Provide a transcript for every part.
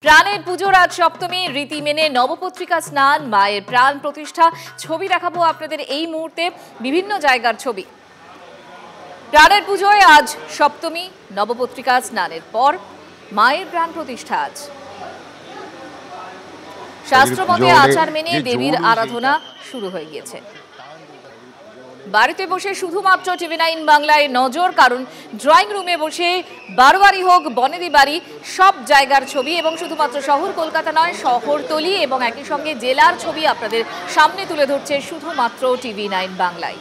প্রাণের পুজোর আজ সপ্তমী, রীতি মেনে নবপত্রিকা স্নান, মায়ের প্রাণ প্রতিষ্ঠা। ছবি দেখাবো আপনাদের এই মুহূর্তে, বিভিন্ন জায়গার ছবি। প্রাণের পুজোয় আজ সপ্তমী, নবপত্রিকা স্নানের পর মায়ের প্রাণ প্রতিষ্ঠা। আজ শাস্ত্রমতে আচার মেনে দেবীর আরাধনা শুরু হয়ে গিয়েছে। বাড়িতে বসে শুধুমাত্র টিভি9 বাংলায় নজর, কারণ ড্রয়িং রুমে বসে বারোয়ারি হোক, বনেদি বাড়ি, সব জায়গার ছবি এবং শুধুমাত্র শহর কলকাতা নয়, শহরতলি এবং একই সঙ্গে জেলার ছবি আপনাদের সামনে তুলে ধরছে শুধুমাত্র টিভি9 বাংলায়।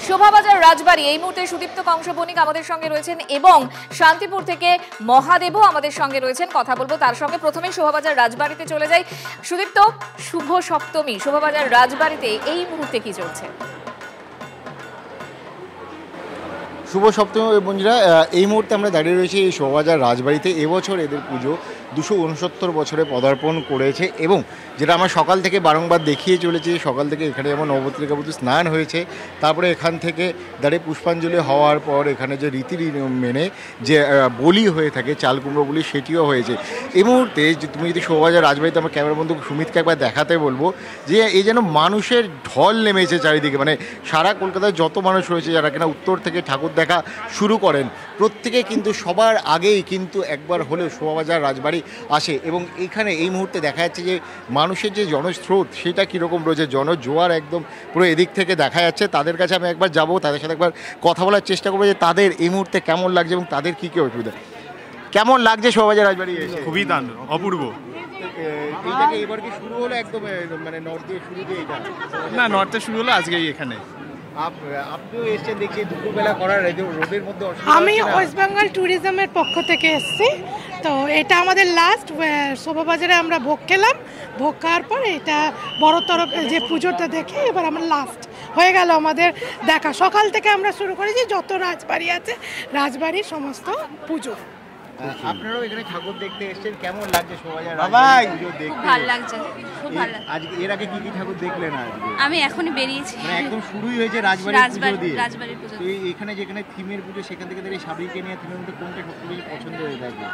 শোভাবাজার রাজবাড়ি, এই মুহূর্তে সুদীপ্ত কংস বণিক আমাদের সঙ্গে রয়েছেন এবং শান্তিপুর থেকে মহাদেবও আমাদের সঙ্গে রয়েছেন, কথা বলবো তার সঙ্গে। প্রথমে শোভাবাজার রাজবাড়িতে চলে যাই। সুদীপ্ত, শুভ সপ্তমী, শোভাবাজার রাজবাড়িতে এই মুহূর্তে কি চলছে? শুভ সপ্তমী বন্ধুরা, এই মুহূর্তে আমরা দাঁড়িয়ে রয়েছি এই শোভাবাজার রাজবাড়িতে। এবছর এদের পুজো 269 বছরে পদার্পণ করেছে এবং যেটা আমরা সকাল থেকে বারংবার দেখিয়ে চলেছি, সকাল থেকে এখানে যেমন নবপত্রিকা পুজো স্নান হয়েছে, তারপরে এখান থেকে দাঁড়িয়ে পুষ্পাঞ্জলি হওয়ার পর এখানে যে রীতি মেনে যে বলি হয়ে থাকে, চাল কুমড়ো বলি, সেটিও হয়েছে। এই মুহূর্তে তুমি যদি শোভাবাজার রাজবাড়িতে আমার ক্যামেরা বন্ধু সুমিতকে একবার দেখাতে বলবো যে এই যেন মানুষের ঢল নেমেছে চারিদিকে, মানে সারা কলকাতায় যত মানুষ রয়েছে যারা কিনা উত্তর থেকে ঠাকুর দেখা শুরু করেন, প্রত্যেকে কিন্তু সবার আগেই কিন্তু একবার হলেও শোভাবাজার রাজবাড়ি আসে। এবং এইখানে এই মুহূর্তে দেখা যাচ্ছে যে মানুষের যে জনস্রোত সেটা কীরকম রয়েছে, জনজোয়ার একদম পুরো এদিক থেকে দেখা যাচ্ছে। তাদের কাছে আমি একবার যাব, তাদের সাথে একবার কথা বলার চেষ্টা করবো যে তাদের এই মুহূর্তে কেমন লাগছে এবং তাদের কী কী অসুবিধা। কেমন লাগছে শোভাবাজার রাজবাড়ি এসে? খুবই অপূর্ব। এইটাকে এবার কি শুরু হলো একদম মানে নর্থ দিয়ে শুরু দিয়ে? এটা না, নর্থে শুরু হলো আজকেই এখানে। আপনিও এসেছেন দেখছি দুপুরবেলা করার রোদের মধ্যে। আমি ওয়েস্ট বেঙ্গল ট্যুরিজমের পক্ষ থেকে এসেছি, তো এটা আমাদের লাস্ট শোভাবাজারে আমরা ভোগ খেলাম। ভোগ খাওয়ার পর এটা বড় তরফ যে পুজোটা দেখে এবার আমরা লাস্ট হয়ে গেল আমাদের দেখা। সকাল থেকে আমরা শুরু করেছি, যত রাজবাড়ি আছে রাজবাড়ির সমস্ত পুজো। আপনারাও এখানে ঠাকুর দেখতে এসেছেন, কেমন লাগছে শোভাবাজার পুজো দেখতে? ভালো লাগছে, খুব ভালো লাগছে। আজকে এর আগে কি কি ঠাকুর দেখলেন? আজকে আমি এখনই বেরিয়েছি, মানে একদম শুরুই হয়েছে রাজবাড়ির পুজো দিয়ে। রাজবাড়ির পুজো। এখানে যেখানে থিমের পুজো, সেখান থেকে দাঁড়িয়ে সাবিকে নিয়ে থিমের মধ্যে কোনটা সবচেয়ে বেশি পছন্দ হয়ে থাকে?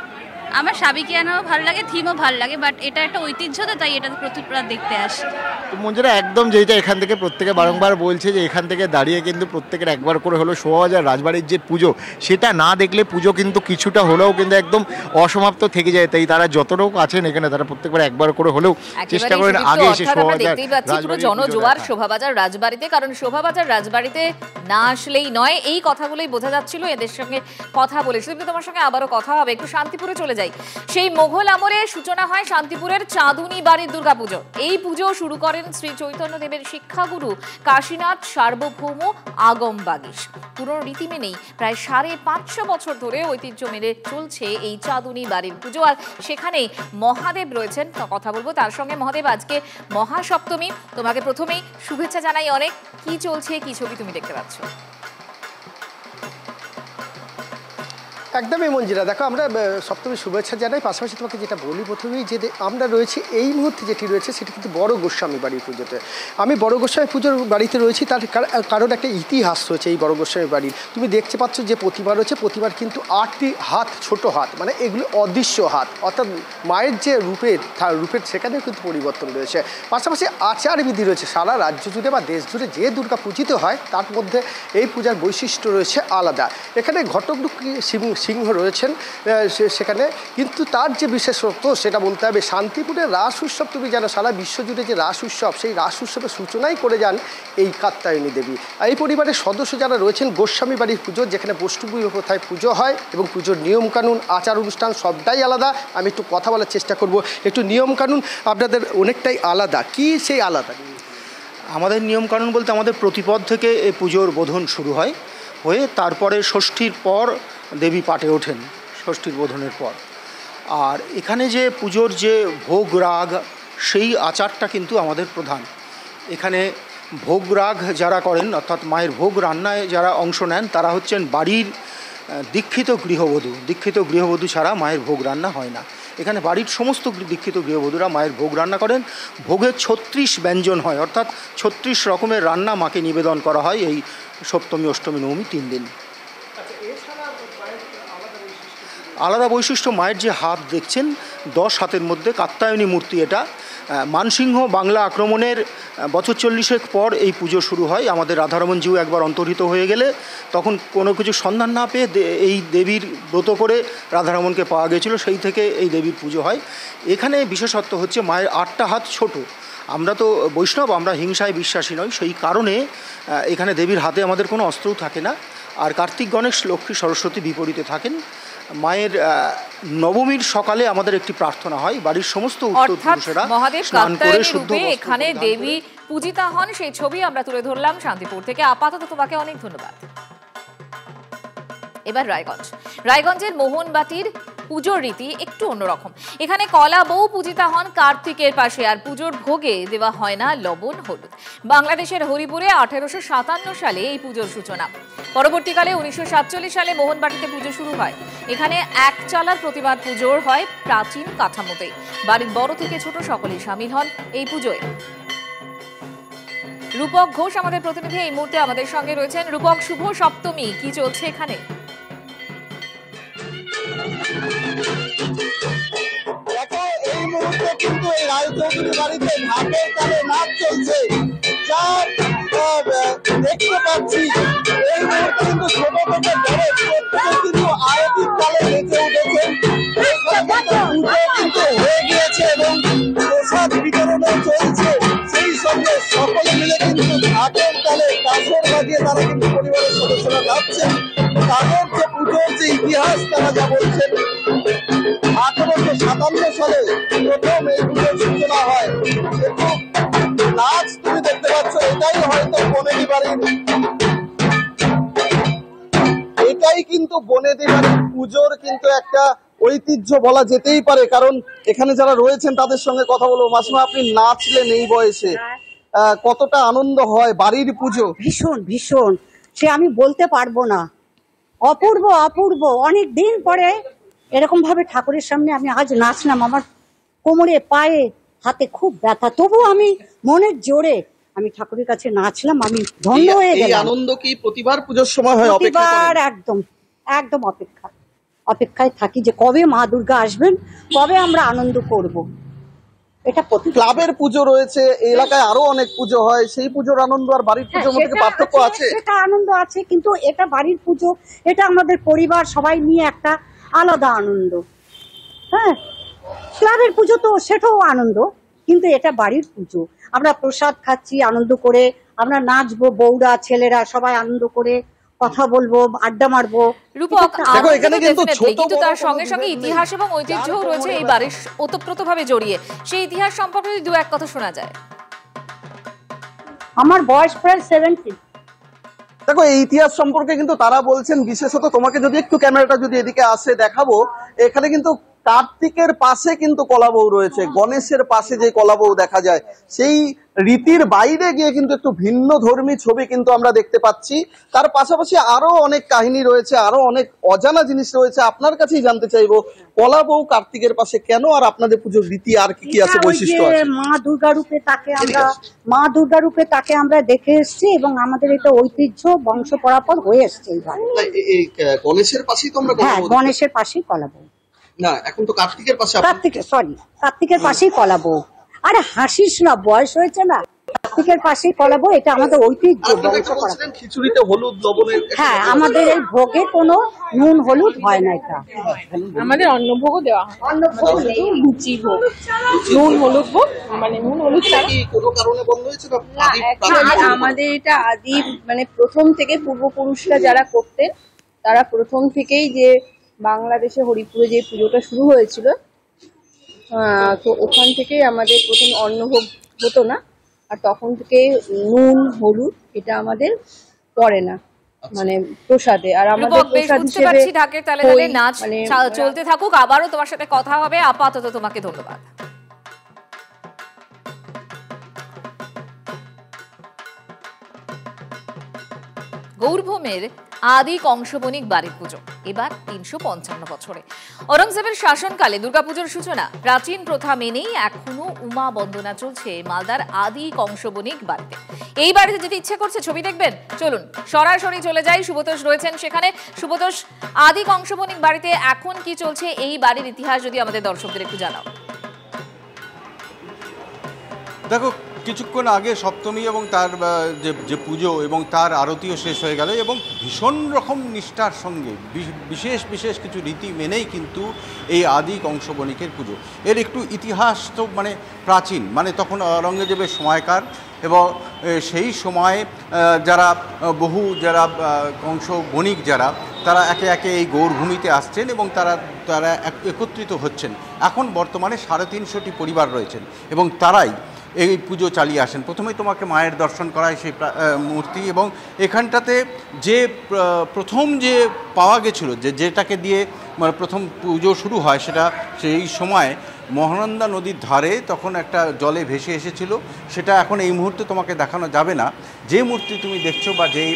আমার সাবিকিয়ানাও ভালো লাগে, থিমও ভালো লাগে, বাট এটা একটা ঐতিহ্য তো, তাই এটা প্রতিটা দেখতে আসি। তো মঞ্জুরা, একদম যেটা এখান থেকে প্রত্যেকে বারংবার বলছে যে এখান থেকে দাঁড়িয়ে কিন্তু প্রত্যেকের একবার করে হলো শোভাবাজার রাজবাড়ির যে পুজো, সেটা না দেখলে পুজো কিন্তু কিছুটা হলেও কিন্তু একদম অসমাপ্ত থেকে যায়। তাই তারা যত লোক আছেন এখানে তারা প্রত্যেকবার একবার করে হলেও চেষ্টা করেন আগে এসে শোভাবাজার পুরো জনজোয়ার শোভাবাজার রাজবাড়িতে, কারণ শোভাবাজার রাজবাড়িতে না আসলেই নয়, এই কথাগুলোই বোঝা যাচ্ছিল এদের সঙ্গে কথা বলে। শুধু তোমার সঙ্গে আবারও কথা হবে, একটু শান্তিপুরে চলে যাই। সেই মোঘল আমলে সূচনা হয় শান্তিপুরের চাঁদুনি বাড়ির দুর্গাপুজো। এই পুজো শুরু করেন শ্রী চৈতন্য দেবের শিক্ষাগুরু কাশীনাথ সার্বভৌম আগম বাগীশ। পুরো রীতি মেনেই প্রায় 550 বছর ধরে ঐতিহ্য মেনে চলছে এই চাঁদুনি বাড়ির পুজো। আর সেখানেই মহাদেব রয়েছেন, কথা বলবো তার সঙ্গে। মহাদেব, আজকে মহাসপ্তমী, তোমাকে প্রথমেই শুভেচ্ছা জানাই অনেক। কি চলছে, কি ছবি তুমি দেখতে পাচ্ছ? একদমই মঞ্জিরা, দেখো আমরা সপ্তমী শুভেচ্ছা জানাই, পাশাপাশি তোমাকে যেটা বলি প্রথমেই যে আমরা রয়েছি এই মুহূর্তে যেটি রয়েছে সেটি কিন্তু বড় গোস্বামী বাড়ির পুজোতে। আমি বড় গোস্বামী পুজোর বাড়িতে রয়েছি, তার কারণ একটা ইতিহাস রয়েছে এই বড় গোস্বামী বাড়ির। তুমি দেখতে পাচ্ছ যে প্রতিমা রয়েছে, প্রতিমার কিন্তু 8টি হাত, ছোট হাত, মানে এগুলো অদৃশ্য হাত, অর্থাৎ মায়ের যে রূপের সেখানেও কিন্তু পরিবর্তন রয়েছে। পাশাপাশি আচারবিধি রয়েছে সারা রাজ্য জুড়ে বা দেশ জুড়ে যে দুর্গা পূজিত হয় তার মধ্যে এই পূজার বৈশিষ্ট্য রয়েছে আলাদা। এখানে ঘটক সিংহ রয়েছেন সেখানে, কিন্তু তার যে বিশেষত্ব সেটা বলতে হবে শান্তিপুরের রাস উৎসব। তুমি জানো সারা বিশ্বজুড়ে যে রাস উৎসব, সেই রাস উৎসবের সূচনাই করে যান এই কাত্যায়নী দেবী। এই পরিবারের সদস্য যারা রয়েছেন, গোস্বামী বাড়ির পুজো যেখানে বষ্টুপুজো প্রথায় পুজো হয় এবং পুজোর নিয়মকানুন, আচার অনুষ্ঠান সবটাই আলাদা। আমি একটু কথা বলার চেষ্টা করব, একটু নিয়মকানুন আপনাদের অনেকটাই আলাদা। কি সেই আলাদা? আমাদের নিয়মকানুন বলতে আমাদের প্রতিপদ থেকে এই পুজোর বোধন শুরু হয়, হয়ে তারপরে ষষ্ঠীর পর দেবী পাটে ওঠেন, ষষ্ঠীর বোধনের পর। আর এখানে যে পুজোর যে ভোগ রাগ, সেই আচারটা কিন্তু আমাদের প্রধান। এখানে ভোগ রাগ যারা করেন, অর্থাৎ মায়ের ভোগ রান্নায় যারা অংশ নেন, তারা হচ্ছেন বাড়ির দীক্ষিত গৃহবধূ। দীক্ষিত গৃহবধূ ছাড়া মায়ের ভোগ রান্না হয় না। এখানে বাড়ির সমস্ত দীক্ষিত গৃহবধূরা মায়ের ভোগ রান্না করেন। ভোগে 36 ব্যঞ্জন হয়, অর্থাৎ 36 রকমের রান্না মাকে নিবেদন করা হয় এই সপ্তমী, অষ্টমী, নবমী 3 দিন। আলাদা বৈশিষ্ট্য মায়ের যে হাত দেখছেন, 10 হাতের মধ্যে কাত্যায়নী মূর্তি। এটা মানসিংহ বাংলা আক্রমণের বছর 40 পর এই পুজো শুরু হয়। আমাদের রাধারমণজিউ একবার অন্তর্হিত হয়ে গেলে তখন কোনো কিছু সন্ধান না পেয়ে এই দেবীর ব্রত করে রাধারমণকে পাওয়া গেছিলো, সেই থেকে এই দেবীর পুজো হয়। এখানে বিশেষত্ব হচ্ছে মায়ের 8টা হাত ছোট। আমরা তো বৈষ্ণব, আমরা হিংসায় বিশ্বাসী নই, সেই কারণে এখানে দেবীর হাতে আমাদের কোনো অস্ত্রও থাকে না। আর কার্তিক, গণেশ, লক্ষ্মী, সরস্বতী বিপরীতে থাকেন। মায়ের নবমীর সকালে আমাদের একটি প্রার্থনা হয়, বাড়ির সমস্ত উত্তরপুরুষেরা স্নান করে শুদ্ধ এখানে দেবী পূজিতা হন, সেই ছবি আমরা তুলে ধরলাম শান্তিপুর থেকে। আপাতত তোমাকে অনেক ধন্যবাদ। এবার রায়গঞ্জের মোহনবাটির পুজোর রীতি একটু অন্যরকম। এখানে কলা বউ পূজিতা হন কার্তিকের পাশে, আর পুজোর ভোগে দেওয়া হয় না লবণ হলুদ। বাংলাদেশের হরিপুরে 1857 সালে এই পুজোর সূচনা। পরবর্তীকালে 1947 সালে মোহনবাটিতে পুজো শুরু হয়। এখানে এক চালার প্রতিমার পুজোর হয় প্রাচীন কাঠামোতে। বাড়ির বড় থেকে ছোট সকলেই সামিল হন এই পুজোয়। রূপক ঘোষ আমাদের প্রতিনিধি এই মুহূর্তে আমাদের সঙ্গে রয়েছেন। রূপক, শুভ সপ্তমী, কি চলছে এখানে? এই মুহূর্তে কিন্তু এই রায়চৌধুরী বাড়িতে ঢাকের তালে নাচ চলছে, যা দেখতে পাচ্ছি। এই মুহূর্তে কিন্তু ছোট থেকে বড় প্রত্যেকে কিন্তু আরতির তালে নেচে উঠেছেন। পুজো কিন্তু হয়ে গিয়েছে এবং প্রসাদ বিতরণও চলছে। সেই সঙ্গে সকলে মিলে কিন্তু ঢাকের তালে কাঁসর বাজিয়ে তারা কিন্তু পরিবারের সদস্যরা যাচ্ছেন। তাদের যে পুজোর যে ইতিহাস তারা যা বলছেন, 1857 সালে প্রথম এই পুজোর সূচনা হয়। কিন্তু নাচ তুমি দেখতে পাচ্ছ, এটাই হয়তো বনেদি বাড়ির, এটাই কিন্তু বনেদি বাড়ির পুজোর কিন্তু একটা ঐতিহ্য বলা যেতেই পারে। কারণ এখানে যারা রয়েছেন তাদের সঙ্গে কথা বলবো। মাসিমা, আপনি নাচলেন এই বয়সে, কতটা আনন্দ হয় বাড়ির পুজো? ভীষণ ভীষণ, সে আমি বলতে পারবো না। অপূর্ব অপূর্ব। অনেক দিন পরে এরকম ভাবে ঠাকুরের সামনে আমি আজ নাচলাম। আমার কোমরে, পায়ে, হাতে খুব ব্যথা, তবু আমি মনের জোরে আমি ঠাকুরের কাছে নাচলাম। আমি ধন্য হয়ে গেলাম। এই আনন্দ কি প্রতিবার পুজোর সময় হয়? প্রতিবার একদম একদম অপেক্ষায় থাকি যে কবে মা দুর্গা আসবেন, কবে আমরা আনন্দ করব। এটা ক্লাবের পুজো রয়েছে, এলাকায় আরো অনেক পুজো হয়, সেই পুজোর আনন্দ আর বাড়ির পুজোর মধ্যে পার্থক্য আছে? সেটা আনন্দ আছে, কিন্তু এটা বাড়ির পুজো, এটা আমাদের পরিবার সবাই নিয়ে একটা আলাদা আনন্দ। হ্যাঁ, ক্লাবের পুজো তো সেটাও আনন্দ, কিন্তু এটা বাড়ির পুজো। আমরা প্রসাদ খাচ্ছি আনন্দ করে, আমরা নাচবো, বউরা ছেলেরা সবাই আনন্দ করে কথা বলবো, আড্ডা মারবো। রূপক, কিন্তু তার সঙ্গে সঙ্গে ইতিহাস এবং ঐতিহ্যও রয়েছে এই বাড়ির ওতপ্রোতভাবে জড়িয়ে। সেই ইতিহাস সম্পর্কে দু এক কথা শোনা যায়। আমার বয়স প্রায় 70। দেখো, এই ইতিহাস সম্পর্কে কিন্তু তারা বলছেন, বিশেষত তোমাকে যদি একটু ক্যামেরাটা যদি এদিকে আসে দেখাবো, এখানে কিন্তু কার্তিকের পাশে কিন্তু কলাবউ রয়েছে, গণেশের পাশে যে কলাবউ দেখা যায়, সেই রীতির বাইরে গিয়ে কিন্তু একটু ভিন্ন ধর্মী ছবি কিন্তু আমরা দেখতে পাচ্ছি। তার পাশাপাশি আরো অনেক কাহিনী রয়েছে, আরো অনেক অজানা জিনিস রয়েছে। আপনার কাছেই জানতে চাইবো, কলাবউ কার্তিকের পাশে কেন, আর আপনাদের পুজোর রীতি আর কি কি আছে, বৈশিষ্ট্য আছে? মা দুর্গা রূপে তাকে আমরা দেখে এসেছি এবং আমাদের এটা ঐতিহ্য বংশ পরাপর হয়ে এসছে। গণেশের পাশেই তো আমরা, হ্যাঁ, গণেশের পাশেই কলাবউ। না, এখন তো কার্তিকের পাশে, কার্তিকের পাশেই কলাবউ। আরে হাসিস না, বয়স হয়েছে না। কার্তিকের পাশেই কলাবউ, এটা আমাদের ঐতিহ্য বংশ পরাপর। খিচুড়িতে হলুদ লবণের, হ্যাঁ, আমাদের এই ভোগে কোনো নুন হলুদ হয় না। এটা আমাদের অন্নভোগও দেওয়া হয়। অন্নভোগ নেই, লুচি ভোগ, নুন হলুদ ভোগ, মানে নুন হলুদ ছাড়া। কোনো কারণে বন্ধ হয়েছে না? আমাদের এটা আদি, মানে প্রথম থেকে পূর্বপুরুষরা যারা করতেন, তারা প্রথম থেকেই যে বাংলাদেশে হরিপুরে যে পুজোটা শুরু হয়েছিল, তো ওখান থেকেই আমাদের প্রথম অন্নভোগ হতো না। আর তখন থেকে নুন হলুদ এটা আমাদের পড়ে না, মানে প্রসাদে। আর আমাদের প্রসাদ হিসেবে ঢাকের তালে তালে নাচ চলতে থাকুক। আবারও তোমার সাথে কথা হবে, আপাতত তোমাকে ধন্যবাদ। গৌরভৌমের আদি কংসবণিক বাড়ির পুজো এবার 355 বছরে। ঔরঙ্গজেবের শাসনকালে দুর্গাপুজোর সূচনা প্রাচীন প্রথা মেনেই এখনো উমা বন্দনা চলছে মালদার আদি কংসবণিক বাড়িতে। এই বাড়িতে যেতে ইচ্ছে করছে ছবি দেখবেন, চলুন সরাসরি চলে যাই। শুভতোষ রয়েছেন সেখানে। শুভতোষ, আদি কংসবণিক বাড়িতে এখন কি চলছে, এই বাড়ির ইতিহাস যদি আমাদের দর্শকদের একটু জানাও। দেখো, কিছুক্ষণ আগে সপ্তমী এবং তার যে পুজো এবং তার আরতিও শেষ হয়ে গেল এবং ভীষণ রকম নিষ্ঠার সঙ্গে বিশেষ বিশেষ কিছু রীতি মেনেই কিন্তু এই আদি কংসবণিকের পুজো। এর একটু ইতিহাস তো মানে প্রাচীন, মানে তখন ঔরঙ্গজেবের সময়কার এবং সেই সময়ে যারা কংস বণিক তারা একে একে এই গৌরভূমিতে আসছেন এবং তারা একত্রিত হচ্ছেন। এখন বর্তমানে 350টি পরিবার রয়েছেন এবং তারাই এই পুজো চালিয়ে আসেন। প্রথমেই তোমাকে মায়ের দর্শন করায় সেই মূর্তি এবং এখানটাতে যে প্রথম যে পাওয়া গেছিল যেটাকে দিয়ে মানে প্রথম পুজো শুরু হয়, সেটা সেই সময় মহানন্দা নদীর ধারে তখন একটা জলে ভেসে এসেছিল। সেটা এখন এই মুহূর্তে তোমাকে দেখানো যাবে না। যে মূর্তি তুমি দেখছো বা যেই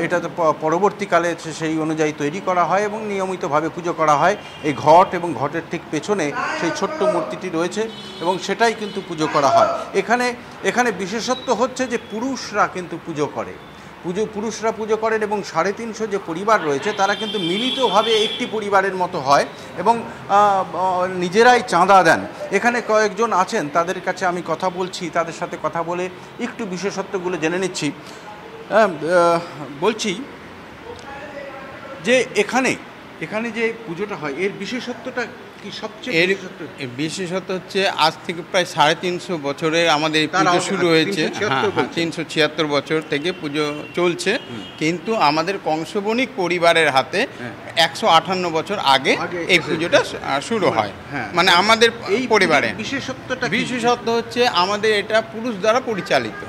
এটা তো পরবর্তীকালে সেই অনুযায়ী তৈরি করা হয় এবং নিয়মিতভাবে পুজো করা হয়। এই ঘট এবং ঘটের ঠিক পেছনে সেই ছোট্ট মূর্তিটি রয়েছে এবং সেটাই কিন্তু পুজো করা হয়। এখানে বিশেষত্ব হচ্ছে যে পুরুষরা কিন্তু পুজো করেন এবং 350 যে পরিবার রয়েছে তারা কিন্তু মিলিতভাবে একটি পরিবারের মতো হয় এবং নিজেরাই চাঁদা দেন। এখানে কয়েকজন আছেন, তাদের কাছে আমি কথা বলছি, তাদের সাথে কথা বলে একটু বিশেষত্বগুলো জেনে নিচ্ছি। বলছি যে এখানে যে পুজোটা হয় এর বিশেষত্বটা কি? সবচেয়ে এর বিশেষত্ব হচ্ছে আজ থেকে প্রায় 350 বছরে আমাদের পুজো শুরু হয়েছে। 376 বছর থেকে পুজো চলছে, কিন্তু আমাদের কংসবণিক পরিবারের হাতে 158 বছর আগে এই পুজোটা শুরু হয়। মানে আমাদের এই পরিবারে বিশেষত্ব হচ্ছে আমাদের এটা পুরুষ দ্বারা পরিচালিত।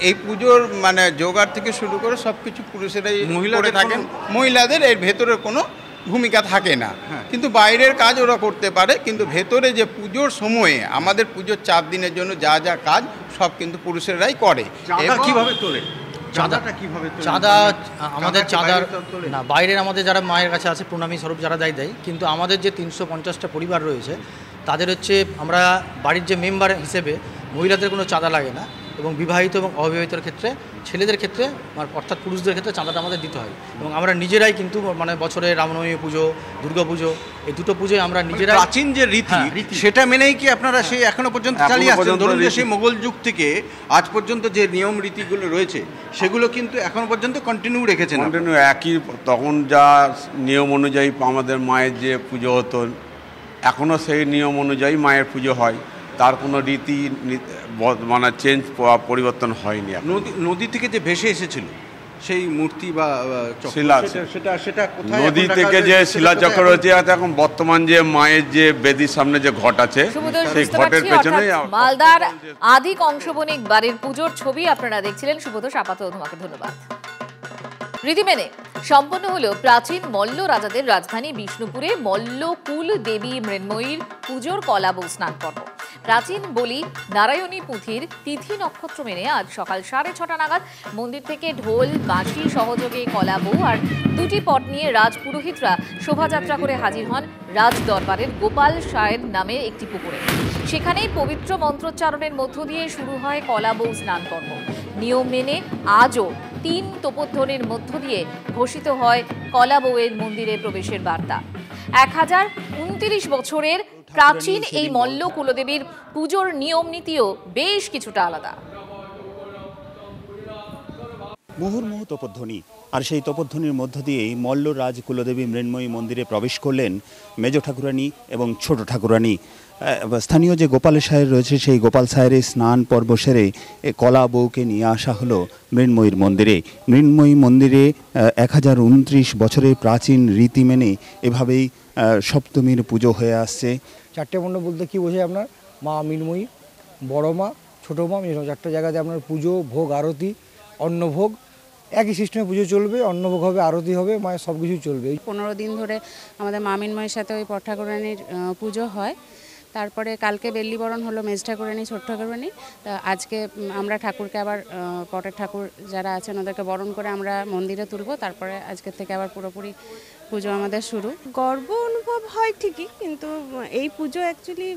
এই পুজোর মানে জোগাড় থেকে শুরু করে সব কিছু পুরুষেরাই করে থাকেন, মহিলাদের এর ভেতরের কোনো ভূমিকা থাকে না। কিন্তু বাইরের কাজ ওরা করতে পারে, কিন্তু ভেতরে যে পুজোর সময়ে আমাদের পুজোর 4 দিনের জন্য যা যা কাজ সব কিন্তু পুরুষেরাই করে। কিভাবে তোলে চাঁদা? আমাদের চাঁদার না, বাইরের আমাদের যারা মায়ের কাছে আছে প্রণামী স্বরূপ যারা দেয়, কিন্তু আমাদের যে 350টা পরিবার রয়েছে তাদের হচ্ছে আমরা বাড়ির যে মেম্বার হিসেবে মহিলাদের কোনো চাঁদা লাগে না এবং বিবাহিত এবং অবিবাহিতর ক্ষেত্রে ছেলেদের ক্ষেত্রে অর্থাৎ পুরুষদের ক্ষেত্রে চাঁদাটা আমাদের দিতে হয় এবং আমরা নিজেরাই কিন্তু মানে বছরে রামনবমী পুজো, দুর্গা পুজো, এই দুটো পুজোয় আমরা নিজেরাই প্রাচীন যে রীতি সেটা মেনেই কি আপনারা সেই এখনো পর্যন্ত চালিয়ে আসছেন? ধরুন যে সেই মোগল যুগ থেকে আজ পর্যন্ত যে নিয়ম রীতিগুলো রয়েছে সেগুলো কিন্তু এখনো পর্যন্ত কন্টিনিউ রেখেছেন? কন্টিনিউ একই, তখন যা নিয়ম অনুযায়ী আমাদের মায়ের যে পুজো হতো এখনও সেই নিয়ম অনুযায়ী মায়ের পুজো হয়, তার কোনো রীতি মানে চেঞ্জ পরিবর্তন হয়নি। নদী থেকে যে ভেসে এসেছিল সেই মূর্তি বা সেটা নদী থেকে যে শিলাচক্র রয়েছে, এখন বর্তমান যে মায়ের যে বেদির সামনে যে ঘট আছে সেই ঘটের পেছনে মালদার আদি কংসবণিক বাড়ির পুজোর ছবি আপনারা দেখছিলেন। শুভতোষ, আপাতত তোমাকে ধন্যবাদ। রীতি মেনে সম্পন্ন হলো প্রাচীন মল্ল রাজাদের রাজধানী বিষ্ণুপুরে মল্লকুল দেবী মৃন্ময়ীর পুজোর কলাবউ স্নান পর্ব। প্রাচীন বলি নারায়ণী পুঁথির তিথি নক্ষত্র মেনে আজ সকাল 6:30 নাগাদ মন্দির থেকে ঢোল বাঁশি সহযোগে কলাবউ আর 2টি পট নিয়ে রাজপুরোহিতরা শোভাযাত্রা করে হাজির হন রাজ দরবারের গোপাল সায়ের নামে একটি পুকুরে। সেখানেই পবিত্র মন্ত্রোচ্চারণের মধ্য দিয়ে শুরু হয় কলাবউ স্নান পর্ব। নিয়ম মেনে আজও 3 তোপধ্বনির মধ্য দিয়ে ঘোষিত হয় কলাবউয়ের মন্দিরে প্রবেশের বার্তা। 1029 বছরের প্রাচীন এই মল্ল কুলদেবীর পুজোর নিয়ম নীতিও বেশ কিছুটা আলাদা। মুহুর্মুহু তোপধ্বনি, আর সেই তোপধ্বনির মধ্য দিয়েই মল্লরাজ কুলদেবী মৃন্ময়ী মন্দিরে প্রবেশ করলেন মেজ ঠাকুরানী এবং ছোট ঠাকুরানী। স্থানীয় যে গোপাল সাহের রয়েছে সেই গোপাল সাহের স্নান পর্ব সেরে কলা বউকে নিয়ে আসা হলো মৃন্ময়ীর মন্দিরে। মৃন্ময়ী মন্দিরে 1029 বছরের প্রাচীন রীতি মেনে এভাবেই সপ্তমীর পুজো হয়ে আসছে। 4টে মণ্ডপ বলতে কি বোঝায় আপনার? মা মৃন্ময়ী, বড় মা, ছোটো মা, 4টে জায়গাতে আপনার পুজো, ভোগ, আরতি, অন্নভোগ, একই সিস্টেমে পুজো চলবে। অন্নভোগ হবে, আরতি হবে, মায়ের সব কিছু চলবে। 15 দিন ধরে আমাদের মা মৃন্ময়ীর সাথে ওই পট ঠাকুরানির পুজো হয়। তারপরে কালকে বেল্লিবরণ হলো মেজ ঠাকুরানি, ছোট ঠাকুরানি। আজকে আমরা ঠাকুরকে আবার পটের ঠাকুর যারা আছেন ওদেরকে বরণ করে আমরা মন্দিরে তুলব। তারপরে আজকের থেকে আবার পুরোপুরি পুজো আমাদের শুরু। গর্ব অনুভব হয় ঠিকই, কিন্তু এই পুজো অ্যাকচুয়ালি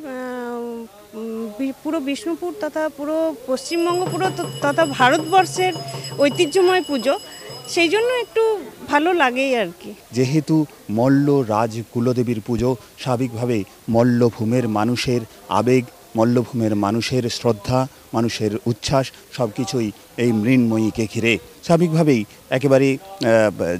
পুরো বিষ্ণুপুর তথা পুরো পশ্চিমবঙ্গ পুরো তথা ভারতবর্ষের ঐতিহ্যময় পুজো, সেই জন্য একটু ভালো লাগেই আর কি। যেহেতু মল্ল রাজ কুলদেবীর পুজো, স্বাভাবিকভাবেই মল্লভূমের মানুষের আবেগ, মল্লভূমের মানুষের শ্রদ্ধা, মানুষের উচ্ছ্বাস সব কিছুই এই মৃন্ময়ীকে ঘিরে। স্বাভাবিকভাবেই একেবারে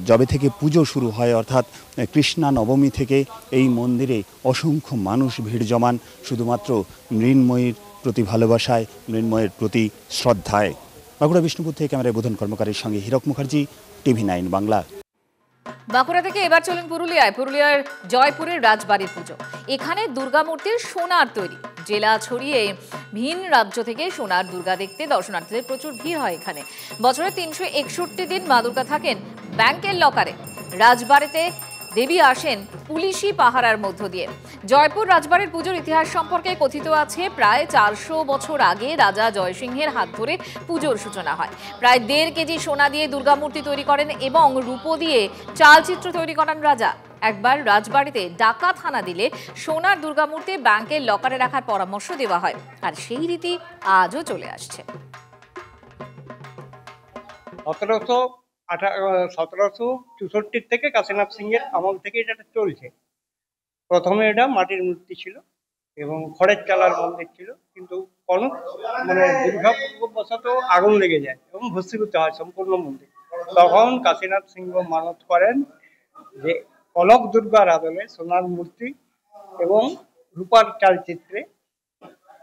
যবে থেকে পুজো শুরু হয়, অর্থাৎ কৃষ্ণা নবমী থেকে এই মন্দিরে অসংখ্য মানুষ ভিড় জমান শুধুমাত্র মৃন্ময়ীর প্রতি ভালোবাসায়, মৃন্ময়ের প্রতি শ্রদ্ধায়। বাঁকুড়া বিষ্ণুপুর থেকে ক্যামেরায় বোধন কর্মকারের সঙ্গে হীরক মুখার্জি, TV9 বাংলা। বাঁকুড়া থেকে এবার চলুন পুরুলিয়ায়। পুরুলিয়ার জয়পুরের রাজবাড়ির পুজো। এখানে দুর্গা মূর্তির সোনার তৈরি। জেলা ছড়িয়ে ভিন রাজ্য থেকে সোনার দুর্গা দেখতে দর্শনার্থীদের প্রচুর ভিড় হয় এখানে। বছরে 361 দিন মা দুর্গা থাকেন ব্যাংকের লকারে। রাজবাড়িতে দেবী আসেন পুলিশি পাহারার মধ্য দিয়ে। জয়পুর রাজবাড়ির পুজোর ইতিহাস সম্পর্কে কথিত আছে প্রায় 400 বছর আগে রাজা জয়সিংহের হাত ধরে পুজোর সূচনা হয়। প্রায় 1.5 কেজি সোনা দিয়ে দুর্গা মূর্তি তৈরি করেন এবং রূপো দিয়ে চালচিত্র তৈরি করেন রাজা। একবার রাজবাড়িতে ডাকাত হানা দিলে সোনার দুর্গা মূর্তি ব্যাংকের লকারে রাখার পরামর্শ দেওয়া হয়, আর সেই রীতি আজও চলে আসছে। 1764 থেকে কাশীনাথ সিংয়ের আমল থেকে এটা চলছে। প্রথমে এটা মাটির মূর্তি ছিল এবং খড়ের চালার মন্দির ছিল, কিন্তু দুর্ভাগ্যবশত আগুন লেগে যায় এবং ভস্মীভূত হয় সম্পূর্ণ মন্দির। তখন কাশীনাথ সিংহ মানত করেন যে কনক দুর্গার আদলে সোনার মূর্তি এবং রূপার চালচিত্রে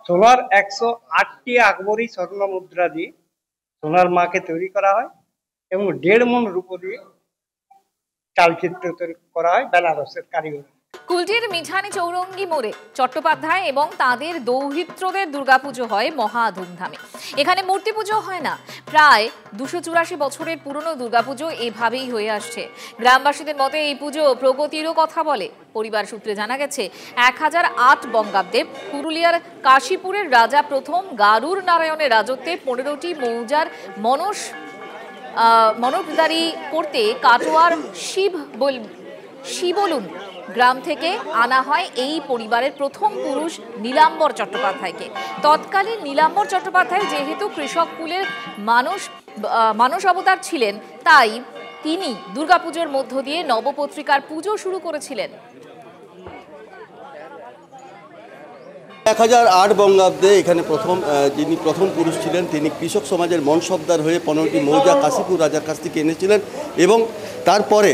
সোনার 108টি আকবরী স্বর্ণ মুদ্রা দিয়ে সোনার মাকে তৈরি করা হয় এবং 1.5 মণ রূপো দিয়ে চালচিত্র তৈরি করা হয় বেনারসের কারিগর। কুলটির মিঠানি চৌরঙ্গি মোড়ে চট্টোপাধ্যায় এবং তাদের দৌহিত্রদের দুর্গাপুজো হয় মহা ধুমধামে। এখানে মূর্তি পুজো হয় না। প্রায় 284 বছরের পুরনো দুর্গাপুজো এভাবেই হয়ে আসছে। গ্রামবাসীদের মতে এই পুজো প্রগতিরও কথা বলে। পরিবার সূত্রে জানা গেছে 1008 বঙ্গাব্দে পুরুলিয়ার কাশীপুরের রাজা প্রথম গারুর নারায়ণের রাজত্বে 15টি মৌজার মনোদারি করতে কাটোয়ার শিবলুন গ্রাম থেকে আনা হয় এই পরিবারের প্রথম পুরুষ নীলাম্বর চট্টোপাধ্যায়কে। তৎকালীন নীলাম্বর চট্টোপাধ্যায় যেহেতু কৃষক কুলের মানস অবতার ছিলেন, তাই তিনি দুর্গাপুজোর মধ্য দিয়ে নবপত্রিকার পুজো শুরু করেছিলেন। 1008 বঙ্গাব্দে এখানে যিনি প্রথম পুরুষ ছিলেন তিনি কৃষক সমাজের মনসবদার হয়ে 15টি মৌজা কাশীপুর রাজার কাছ থেকে এনেছিলেন এবং তারপরে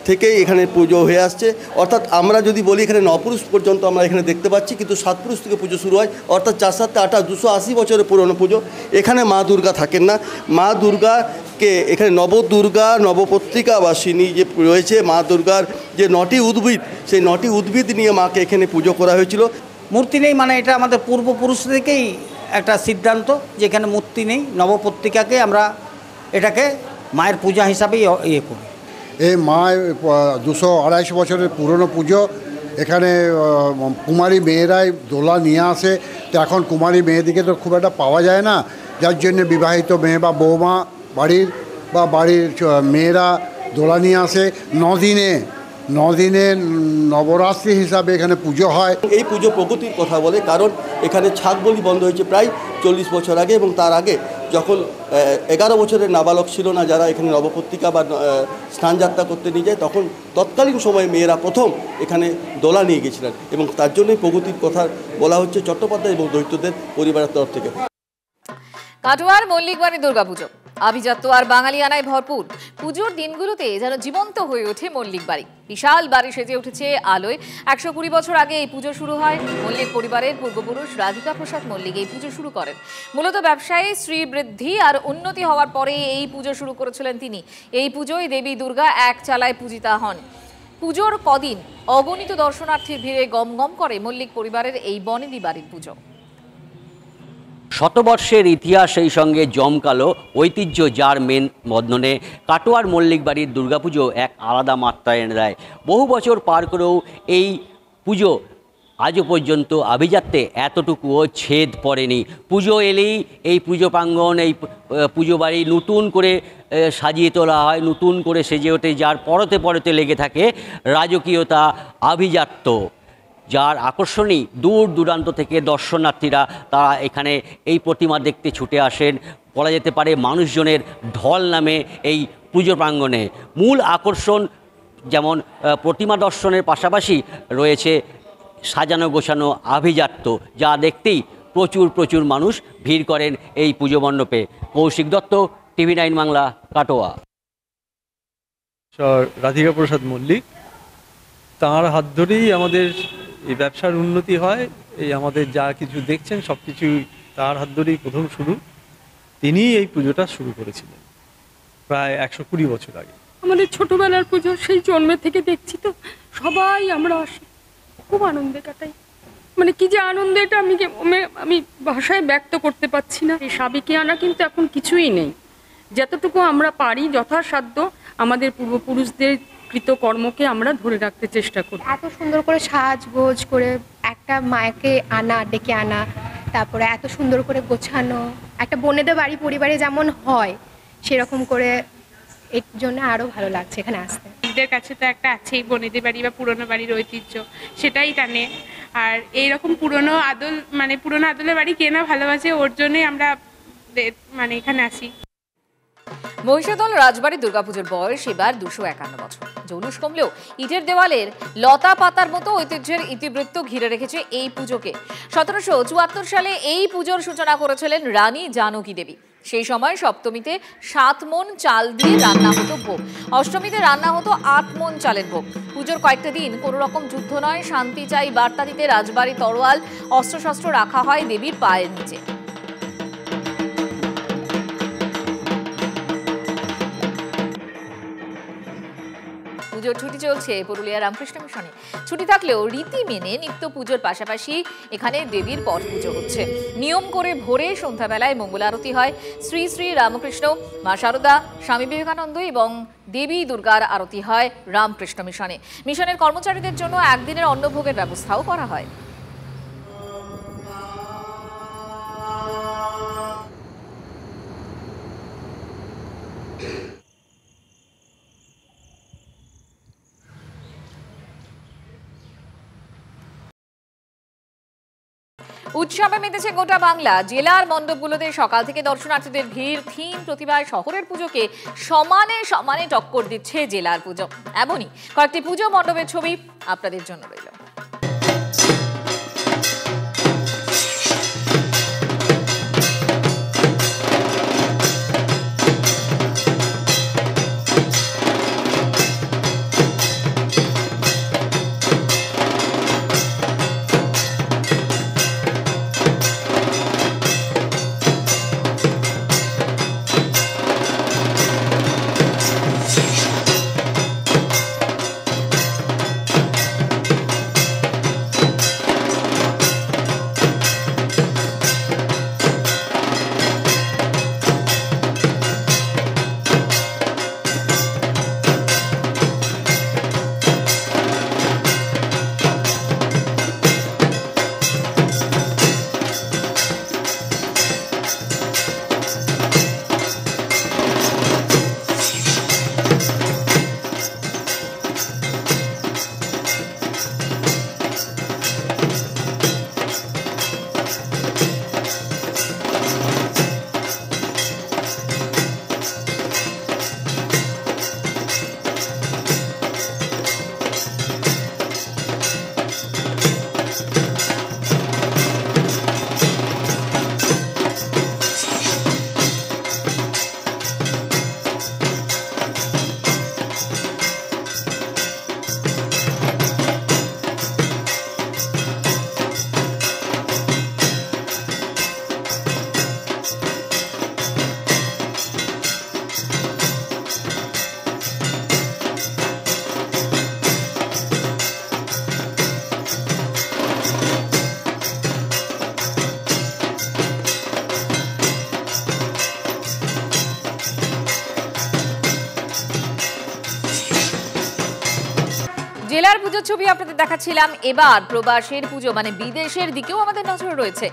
থেকেই এখানে পুজো হয়ে আসছে। অর্থাৎ আমরা যদি বলি এখানে 9 পুরুষ পর্যন্ত আমরা এখানে দেখতে পাচ্ছি, কিন্তু 7 পুরুষ থেকে পুজো শুরু হয়। অর্থাৎ 4 7 8 280 বছরের পুরনো পুজো। এখানে মা দুর্গা থাকেন না। মা দুর্গাকে এখানে নবদুর্গা নবপত্রিকা বাসিনী যে রয়েছে, মা দুর্গার যে 9টি উদ্ভিদ, সেই 9টি উদ্ভিদ নিয়ে মাকে এখানে পুজো করা হয়েছিল। মূর্তি নেই মানে এটা আমাদের পূর্বপুরুষ থেকেই একটা সিদ্ধান্ত, যেখানে মূর্তি নেই। নবপত্রিকাকে আমরা এটাকে মায়ের পূজা হিসাবেই ইয়ে করি। এই মা 200-250 বছরের পুরনো পুজো। এখানে কুমারী মেয়েরাই দোলা নিয়ে আসে। তো এখন কুমারী মেয়েদিকে তো খুব একটা পাওয়া যায় না, যার জন্য বিবাহিত মেয়ে বা বৌমা বাড়ির মেয়েরা দোলা নিয়ে আসে। 9 দিনে নবরাত্রি হিসাবে এখানে পুজো হয়। এই পুজো প্রগতির কথা বলে, কারণ এখানে ছাগ বলি বন্ধ হয়েছে প্রায় 40 বছর আগে, এবং তার আগে যখন 11 বছরের নাবালক ছিল না যারা এখানে নবপত্রিকা বা স্নানযাত্রা করতে নিয়ে যায়, তখন তৎকালীন সময়ে মেয়েরা প্রথম এখানে দোলা নিয়ে গেছিলেন, এবং তার জন্যই প্রগতির কথা বলা হচ্ছে চট্টোপাধ্যায় এবং দৈত্যদের পরিবারের তরফ থেকে। কাটোয়ার মল্লিকবাড়ি দুর্গাপুজো আভিজাত্য আর বাঙালিয়ানায় ভরপুর। পুজোর দিনগুলোতে যেন জীবন্ত হয়ে ওঠে মল্লিক বাড়ি। বিশাল বাড়ি সেজে উঠেছে আলোয়। 120 বছর আগে এই পুজো শুরু হয়। মল্লিক পরিবারের পূর্বপুরুষ রাধিকা প্রসাদ মল্লিক এই পুজো শুরু করেন। মূলত ব্যবসায়ী শ্রীবৃদ্ধি আর উন্নতি হওয়ার পরে এই পুজো শুরু করেছিলেন তিনি। এই পুজোয় দেবী দুর্গা এক চালায় পূজিতা হন। পুজোর কদিন অগণিত দর্শনার্থীর ভিড়ে গমগম করে মল্লিক পরিবারের এই বনেদি বাড়ির পুজো। শতবর্ষের ইতিহাস, সেই সঙ্গে জমকালো ঐতিহ্য, যার মেন বন্ধনে কাটোয়ার মল্লিক বাড়ির দুর্গাপুজো এক আলাদা মাত্রা এনে দেয়। বহু বছর পার করেও এই পুজো আজও পর্যন্ত আভিজাত্যে এতটুকুও ছেদ পড়েনি। পুজো এলেই এই পুজো প্রাঙ্গণ, এই পুজো বাড়ি নতুন করে সাজিয়ে তোলা হয়, নতুন করে সেজে ওঠে, যার পরতে পরতে লেগে থাকে রাজকীয়তা, আভিজাত্য, যার আকর্ষণই দূর দূরান্ত থেকে দর্শনার্থীরা তারা এখানে এই প্রতিমা দেখতে ছুটে আসেন। বলা যেতে পারে মানুষজনের ঢল নামে এই পুজো প্রাঙ্গণে। মূল আকর্ষণ যেমন প্রতিমা দর্শনের পাশাপাশি রয়েছে সাজানো গোছানো আভিজাত্য, যা দেখতেই প্রচুর প্রচুর মানুষ ভিড় করেন এই পুজো মণ্ডপে। কৌশিক দত্ত, TV9 বাংলা, কাটোয়া। রাধিকা প্রসাদ মল্লিক, তাঁর হাত ধরেই আমাদের এই ব্যবসার উন্নতি হয়। এই আমাদের যা কিছু দেখছেন সব কিছুই তার হাত ধরেই প্রথম শুরু। তিনিই এই পুজোটা শুরু করেছিলেন প্রায় 120 বছর আগে। আমাদের ছোটবেলার পুজো, সেই জন্মে থেকে দেখছি তো সবাই আমরা আসি, খুব আনন্দে কাটাই। মানে কি যে আনন্দ, এটা আমি ভাষায় ব্যক্ত করতে পারছি না। এই সাবেকিয়ানা কিন্তু এখন কিছুই নেই। যতটুকু আমরা পারি যথাসাধ্য আমাদের পূর্বপুরুষদের কৃতকর্মকে আমরা ধরে রাখতে চেষ্টা করি। এত সুন্দর করে সাজগোজ করে একটা মাকে ডেকে আনা, তারপরে এত সুন্দর করে গোছানো, একটা বোনেদের বাড়ি পরিবারে যেমন হয় সেরকম করে, এর জন্য আরও ভালো লাগছে এখানে আসতে। এদের কাছে তো একটা আছেই বোনেদের বাড়ি বা পুরনো বাড়ির ঐতিহ্য, সেটাই টানে। আর এইরকম পুরনো আদলের বাড়ি কেনা ভালোবাসে, ওর জন্যই আমরা এখানে আসি। মহিষাদল রাজবাড়ি দুর্গাপুজোর বয়স এবার 251 বছর। জৌলুস কমলেও ইটের দেওয়ালের লতা পাতার মতো ঐতিহ্যের ইতিবৃত্ত ঘিরে রেখেছে এই পুজোকে। 1774 সালে এই পুজোর সূচনা করেছিলেন রানী জানকী দেবী। সেই সময় সপ্তমীতে 7 মণ চাল দিয়ে রান্না হতো ভোগ, অষ্টমীতে রান্না হতো 8 মণ চালের ভোগ। পুজোর কয়েকটা দিন কোনো রকম যুদ্ধ নয়, শান্তি চাই বার্তা দিতে রাজবাড়ি তরোয়াল, অস্ত্রশস্ত্র রাখা হয় দেবীর পায়ের নিচে। পুজোর ছুটি চলছে পুরুলিয়া রামকৃষ্ণ মিশনে। ছুটি থাকলেও রীতি মেনে নিত্য পুজোর পাশাপাশি এখানে দেবীর পট পুজো হচ্ছে। নিয়ম করে ভোরে সন্ধ্যাবেলায় মঙ্গল আরতি হয়। শ্রী শ্রী রামকৃষ্ণ, মা শারদা, স্বামী বিবেকানন্দ এবং দেবী দুর্গার আরতি হয় রামকৃষ্ণ মিশনে। মিশনের কর্মচারীদের জন্য একদিনের অন্নভোগের ব্যবস্থাও করা হয়। উৎসবে মেতেছে গোটা বাংলা। জেলার মণ্ডপগুলোতে সকাল থেকে দর্শনার্থীদের ভিড়। থিম প্রতিভার শহরের পুজোকে সমানে সমানে টক্কর দিচ্ছে জেলার পুজো। এমনই কয়েকটি পুজো মণ্ডপের ছবি আপনাদের জন্য রইল। পুজোর ছবি আপনাদের দেখাচ্ছিলাম। এবার প্রবাসের পুজো মানে বিদেশের দিকেও আমাদের নজর রয়েছে।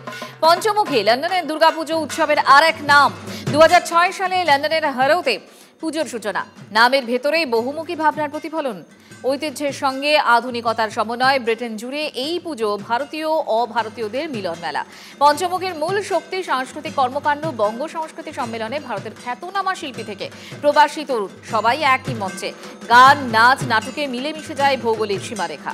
পঞ্চমুখী লন্ডনের দুর্গাপুজো উৎসবের আর এক নাম। 2006 সালে লন্ডনের হারোতে পুজোর সূচনা। নামের ভেতরেই বহুমুখী ভাবনার প্রতিফলন। ঐতিহ্যের সঙ্গে আধুনিকতার সমন্বয়। ব্রিটেন জুড়ে এই পুজো ভারতীয় অভারতীয়দের মিলন মেলা। পঞ্চমুখীর মূল শক্তি সাংস্কৃতিক কর্মকাণ্ড। বঙ্গ সংস্কৃতি সম্মেলনে ভারতের খ্যাতনামা শিল্পী থেকে প্রবাসী তরুণ সবাই একই মঞ্চে। গান, নাচ, নাটকে মিলেমিশে যায় ভৌগোলিক সীমারেখা।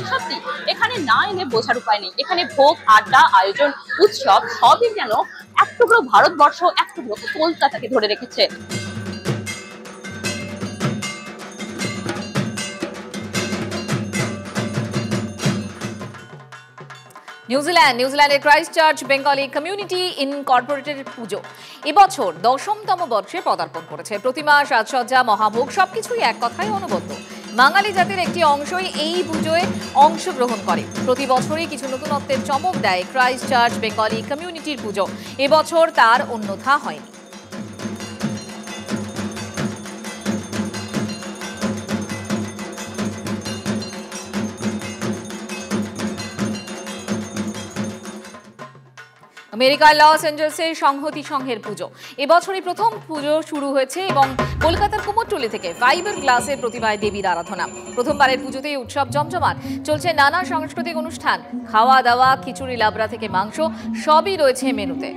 সত্যি এখানে না এলে বোঝার উপায় নেই। এখানে ভোগ, আড্ডা, আয়োজন, উৎসব সবই যেন এক টুকরো ভারতবর্ষ, এক টুকরো কলকাতাকে ধরে রেখেছে। নিউজিল্যান্ডের ক্রাইস্টচার্চ বেঙ্গলি কমিউনিটি ইনকর্পোরেটেড পুজো এবছর 10তম বর্ষে পদার্পণ করেছে। প্রতিমা, সাজসজ্জা, মহাভোগ সবকিছুই এক কথায় অনবদ্য। বাঙালি জাতির একটি অংশই এই পুজোয় অংশগ্রহণ করে। প্রতি বছরই কিছু নতুনত্বের চমক দেয় ক্রাইস্টচার্চ বেঙ্গলি কমিউনিটির পুজো। এবছর তার অন্যথা হয়নি। আমেরিকার লস অ্যাঞ্জেলসের সংহতি সংঘের পুজো এবছরই প্রথম পুজো শুরু হয়েছে এবং কলকাতার কুমোরটুলি থেকে ফাইবার গ্লাসের প্রতিমায় দেবীর আরাধনা। প্রথমবারের পুজোতেই উৎসব জমজমাট। চলছে নানা সাংস্কৃতিক অনুষ্ঠান, খাওয়া দাওয়া, খিচুড়ি, লাবড়া থেকে মাংস সবই রয়েছে মেনুতে।